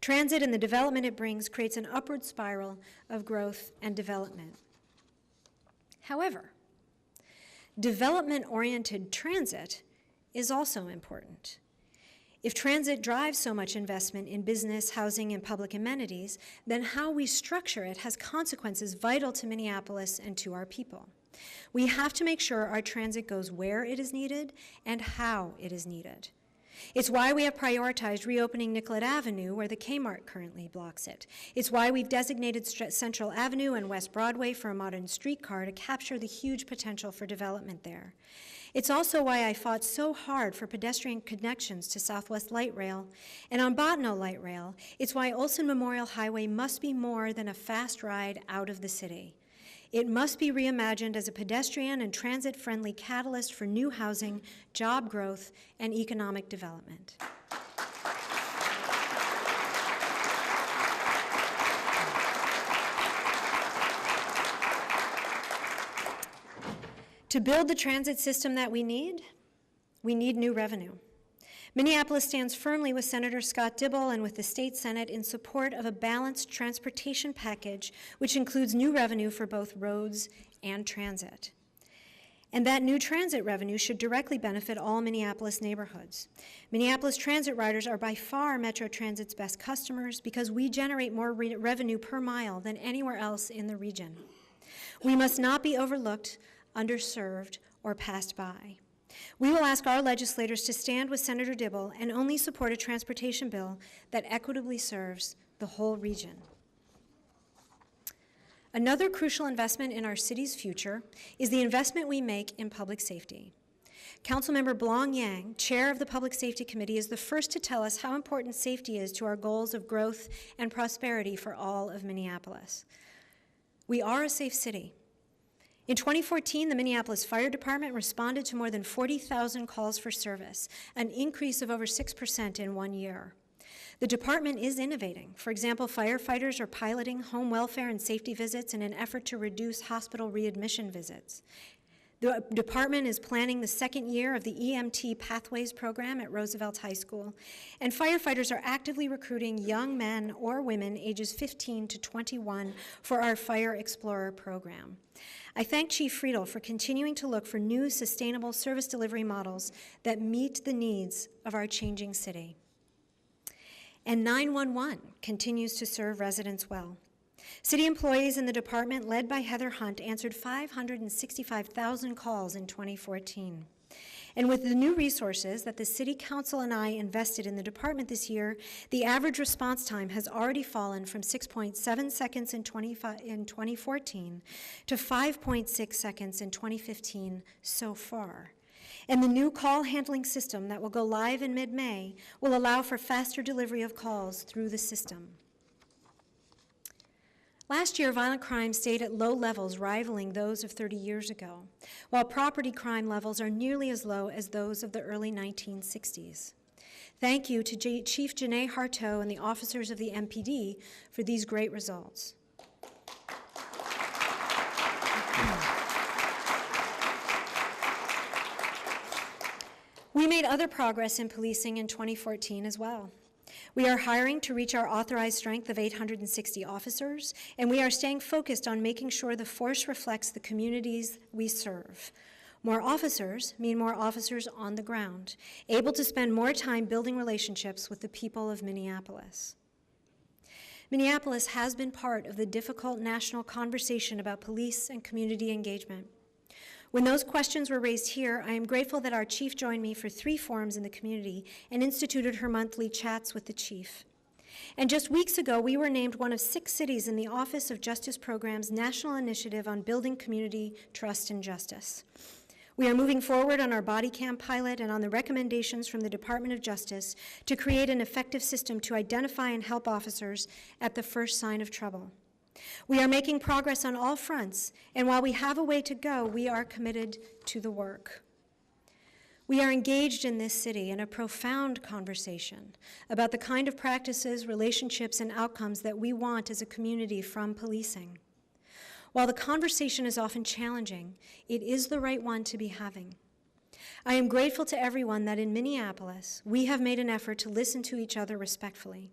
Transit and the development it brings creates an upward spiral of growth and development. However, development-oriented transit is also important. If transit drives so much investment in business, housing, and public amenities, then how we structure it has consequences vital to Minneapolis and to our people. We have to make sure our transit goes where it is needed and how it is needed. It's why we have prioritized reopening Nicollet Avenue, where the Kmart currently blocks it. It's why we've designated Central Avenue and West Broadway for a modern streetcar to capture the huge potential for development there. It's also why I fought so hard for pedestrian connections to Southwest Light Rail and on Bottineau Light Rail. It's why Olson Memorial Highway must be more than a fast ride out of the city. It must be reimagined as a pedestrian and transit-friendly catalyst for new housing, job growth, and economic development. To build the transit system that we need new revenue. Minneapolis stands firmly with Senator Scott Dibble and with the state Senate in support of a balanced transportation package which includes new revenue for both roads and transit. And that new transit revenue should directly benefit all Minneapolis neighborhoods. Minneapolis transit riders are by far Metro Transit's best customers because we generate more revenue per mile than anywhere else in the region. We must not be overlooked, underserved, or passed by. We will ask our legislators to stand with Senator Dibble and only support a transportation bill that equitably serves the whole region. Another crucial investment in our city's future is the investment we make in public safety. Councilmember Blong Yang, chair of the Public Safety Committee, is the first to tell us how important safety is to our goals of growth and prosperity for all of Minneapolis. We are a safe city. In 2014, the Minneapolis Fire Department responded to more than 40,000 calls for service, an increase of over 6% in 1 year. The department is innovating. For example, firefighters are piloting home welfare and safety visits in an effort to reduce hospital readmission visits. The department is planning the second year of the EMT Pathways program at Roosevelt High School, and firefighters are actively recruiting young men or women ages 15 to 21 for our Fire Explorer program. I thank Chief Friedel for continuing to look for new sustainable service delivery models that meet the needs of our changing city. And 911 continues to serve residents well. City employees in the department, led by Heather Hunt, answered 565,000 calls in 2014. And with the new resources that the City Council and I invested in the department this year, the average response time has already fallen from 6.7 seconds in 2014 to 5.6 seconds in 2015 so far. And the new call handling system that will go live in mid-May will allow for faster delivery of calls through the system. Last year, violent crime stayed at low levels rivaling those of 30 years ago, while property crime levels are nearly as low as those of the early 1960s. Thank you to Chief Janae Harteau and the officers of the MPD for these great results. We made other progress in policing in 2014 as well. We are hiring to reach our authorized strength of 860 officers, and we are staying focused on making sure the force reflects the communities we serve. More officers mean more officers on the ground, able to spend more time building relationships with the people of Minneapolis. Minneapolis has been part of the difficult national conversation about police and community engagement. When those questions were raised here, I am grateful that our chief joined me for 3 forums in the community and instituted her monthly chats with the chief. And just weeks ago, we were named one of 6 cities in the Office of Justice Program's National Initiative on Building Community Trust and Justice. We are moving forward on our body cam pilot and on the recommendations from the Department of Justice to create an effective system to identify and help officers at the first sign of trouble. We are making progress on all fronts, and while we have a way to go, we are committed to the work. We are engaged in this city in a profound conversation about the kind of practices, relationships, and outcomes that we want as a community from policing. While the conversation is often challenging, it is the right one to be having. I am grateful to everyone that in Minneapolis, we have made an effort to listen to each other respectfully.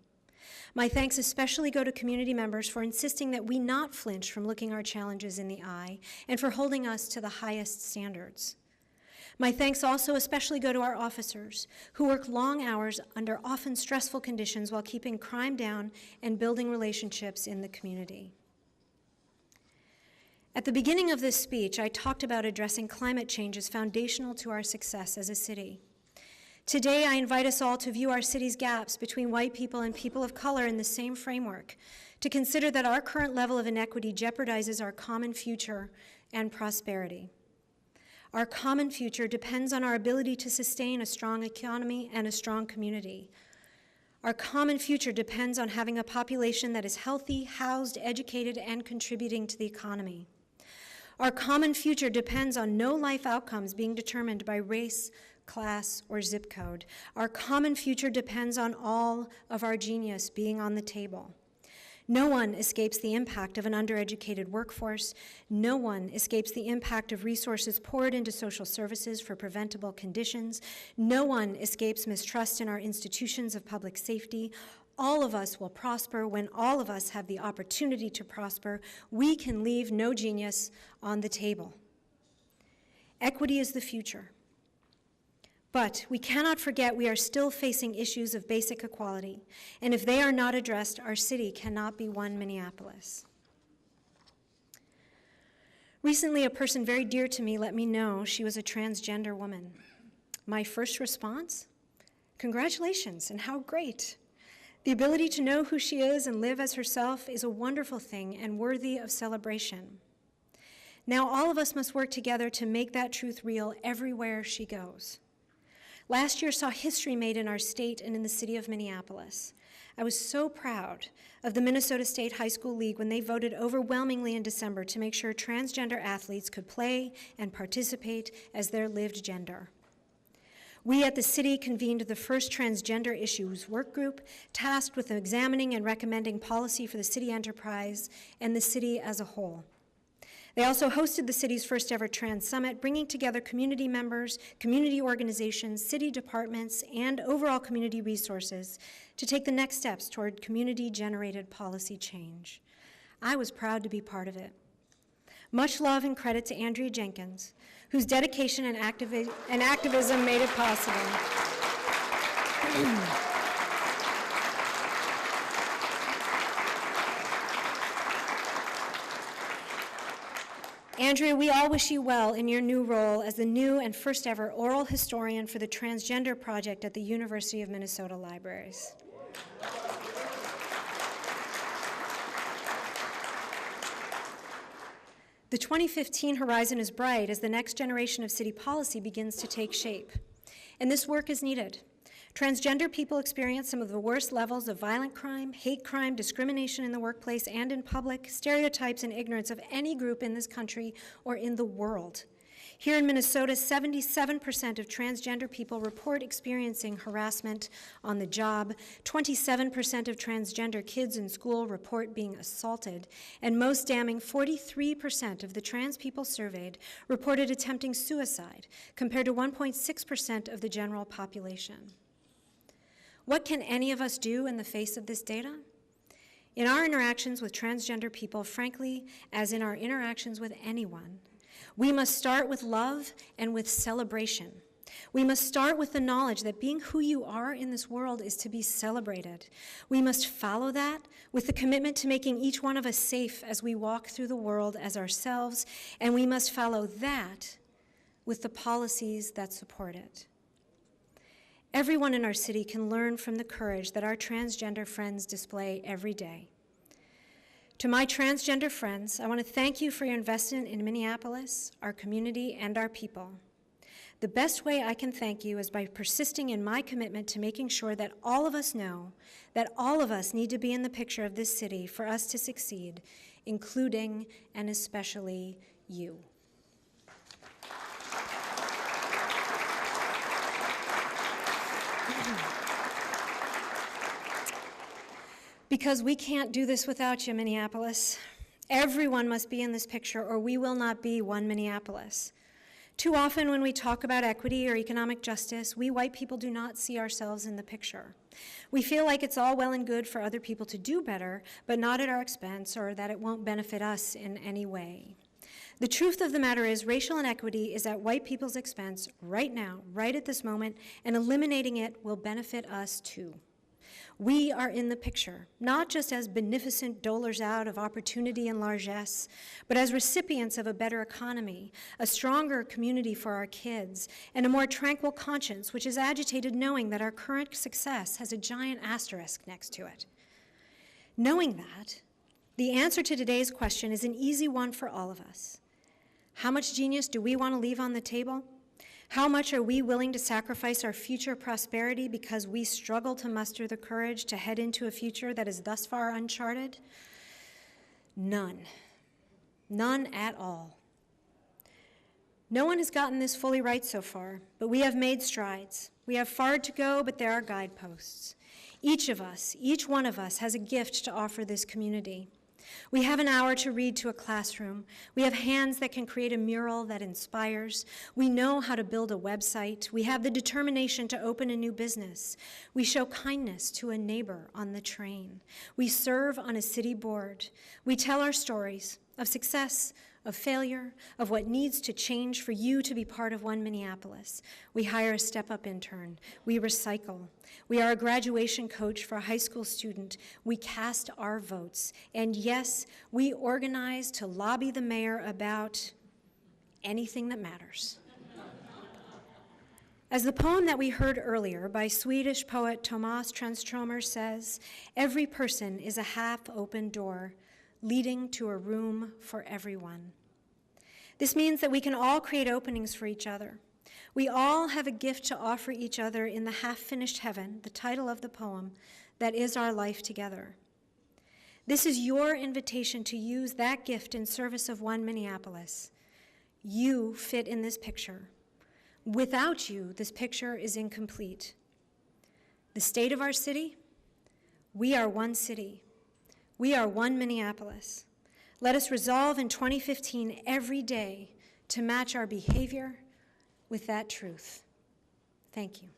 My thanks especially go to community members for insisting that we not flinch from looking our challenges in the eye and for holding us to the highest standards. My thanks also especially go to our officers who work long hours under often stressful conditions while keeping crime down and building relationships in the community. At the beginning of this speech, I talked about addressing climate change as foundational to our success as a city. Today, I invite us all to view our city's gaps between white people and people of color in the same framework, to consider that our current level of inequity jeopardizes our common future and prosperity. Our common future depends on our ability to sustain a strong economy and a strong community. Our common future depends on having a population that is healthy, housed, educated, and contributing to the economy. Our common future depends on no life outcomes being determined by race, class, or zip code. Our common future depends on all of our genius being on the table. No one escapes the impact of an undereducated workforce. No one escapes the impact of resources poured into social services for preventable conditions. No one escapes mistrust in our institutions of public safety. All of us will prosper when all of us have the opportunity to prosper. We can leave no genius on the table. Equity is the future. But we cannot forget we are still facing issues of basic equality, and if they are not addressed, our city cannot be one Minneapolis. Recently, a person very dear to me let me know she was a transgender woman. My first response? Congratulations, and how great. The ability to know who she is and live as herself is a wonderful thing and worthy of celebration. Now all of us must work together to make that truth real everywhere she goes. Last year saw history made in our state and in the city of Minneapolis. I was so proud of the Minnesota State High School League when they voted overwhelmingly in December to make sure transgender athletes could play and participate as their lived gender. We at the city convened the first transgender issues work group, tasked with examining and recommending policy for the city enterprise and the city as a whole. They also hosted the city's first ever Trans Summit, bringing together community members, community organizations, city departments, and overall community resources to take the next steps toward community-generated policy change. I was proud to be part of it. Much love and credit to Andrea Jenkins, whose dedication and activism made it possible. Andrea, we all wish you well in your new role as the new and first ever oral historian for the Transgender Project at the University of Minnesota Libraries. The 2015 horizon is bright as the next generation of city policy begins to take shape. And this work is needed. Transgender people experience some of the worst levels of violent crime, hate crime, discrimination in the workplace and in public, stereotypes and ignorance of any group in this country or in the world. Here in Minnesota, 77% of transgender people report experiencing harassment on the job, 27% of transgender kids in school report being assaulted, and most damning, 43% of the trans people surveyed reported attempting suicide, compared to 1.6% of the general population. What can any of us do in the face of this data? In our interactions with transgender people, frankly, as in our interactions with anyone, we must start with love and with celebration. We must start with the knowledge that being who you are in this world is to be celebrated. We must follow that with the commitment to making each one of us safe as we walk through the world as ourselves, and we must follow that with the policies that support it. Everyone in our city can learn from the courage that our transgender friends display every day. To my transgender friends, I want to thank you for your investment in Minneapolis, our community, and our people. The best way I can thank you is by persisting in my commitment to making sure that all of us know that all of us need to be in the picture of this city for us to succeed, including and especially you. Because we can't do this without you, Minneapolis. Everyone must be in this picture or we will not be one Minneapolis. Too often when we talk about equity or economic justice, we white people do not see ourselves in the picture. We feel like it's all well and good for other people to do better, but not at our expense or that it won't benefit us in any way. The truth of the matter is racial inequity is at white people's expense right now, right at this moment, and eliminating it will benefit us too. We are in the picture, not just as beneficent dolers out of opportunity and largesse, but as recipients of a better economy, a stronger community for our kids, and a more tranquil conscience, which is agitated knowing that our current success has a giant asterisk next to it. Knowing that, the answer to today's question is an easy one for all of us. How much genius do we want to leave on the table? How much are we willing to sacrifice our future prosperity because we struggle to muster the courage to head into a future that is thus far uncharted? None. None at all. No one has gotten this fully right so far, but we have made strides. We have far to go, but there are guideposts. Each of us, each one of us, has a gift to offer this community. We have an hour to read to a classroom. We have hands that can create a mural that inspires. We know how to build a website. We have the determination to open a new business. We show kindness to a neighbor on the train. We serve on a city board. We tell our stories of success, of failure, of what needs to change for you to be part of one Minneapolis. We hire a step-up intern. We recycle. We are a graduation coach for a high school student. We cast our votes. And yes, we organize to lobby the mayor about anything that matters. As the poem that we heard earlier by Swedish poet Tomas Tranströmer says, every person is a half-open door leading to a room for everyone. This means that we can all create openings for each other. We all have a gift to offer each other in the half-finished heaven, the title of the poem, that is our life together. This is your invitation to use that gift in service of one Minneapolis. You fit in this picture. Without you, this picture is incomplete. The state of our city, we are one city. We are one Minneapolis. Let us resolve in 2015 every day to match our behavior with that truth. Thank you.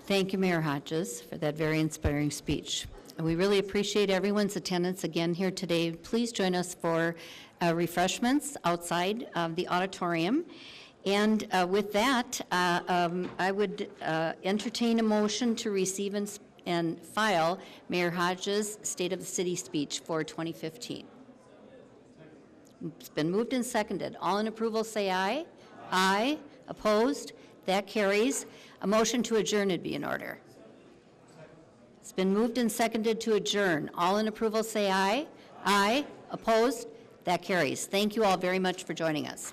Thank you, Mayor Hodges, for that very inspiring speech. We really appreciate everyone's attendance again here today. Please join us for refreshments outside of the auditorium. And with that, I would entertain a motion to receive and file Mayor Hodges' State of the City speech for 2015. It's been moved and seconded. All in approval say aye. Aye. Opposed? That carries. A motion to adjourn would be in order. It's been moved and seconded to adjourn. All in approval say aye. Aye. Opposed? That carries. Thank you all very much for joining us.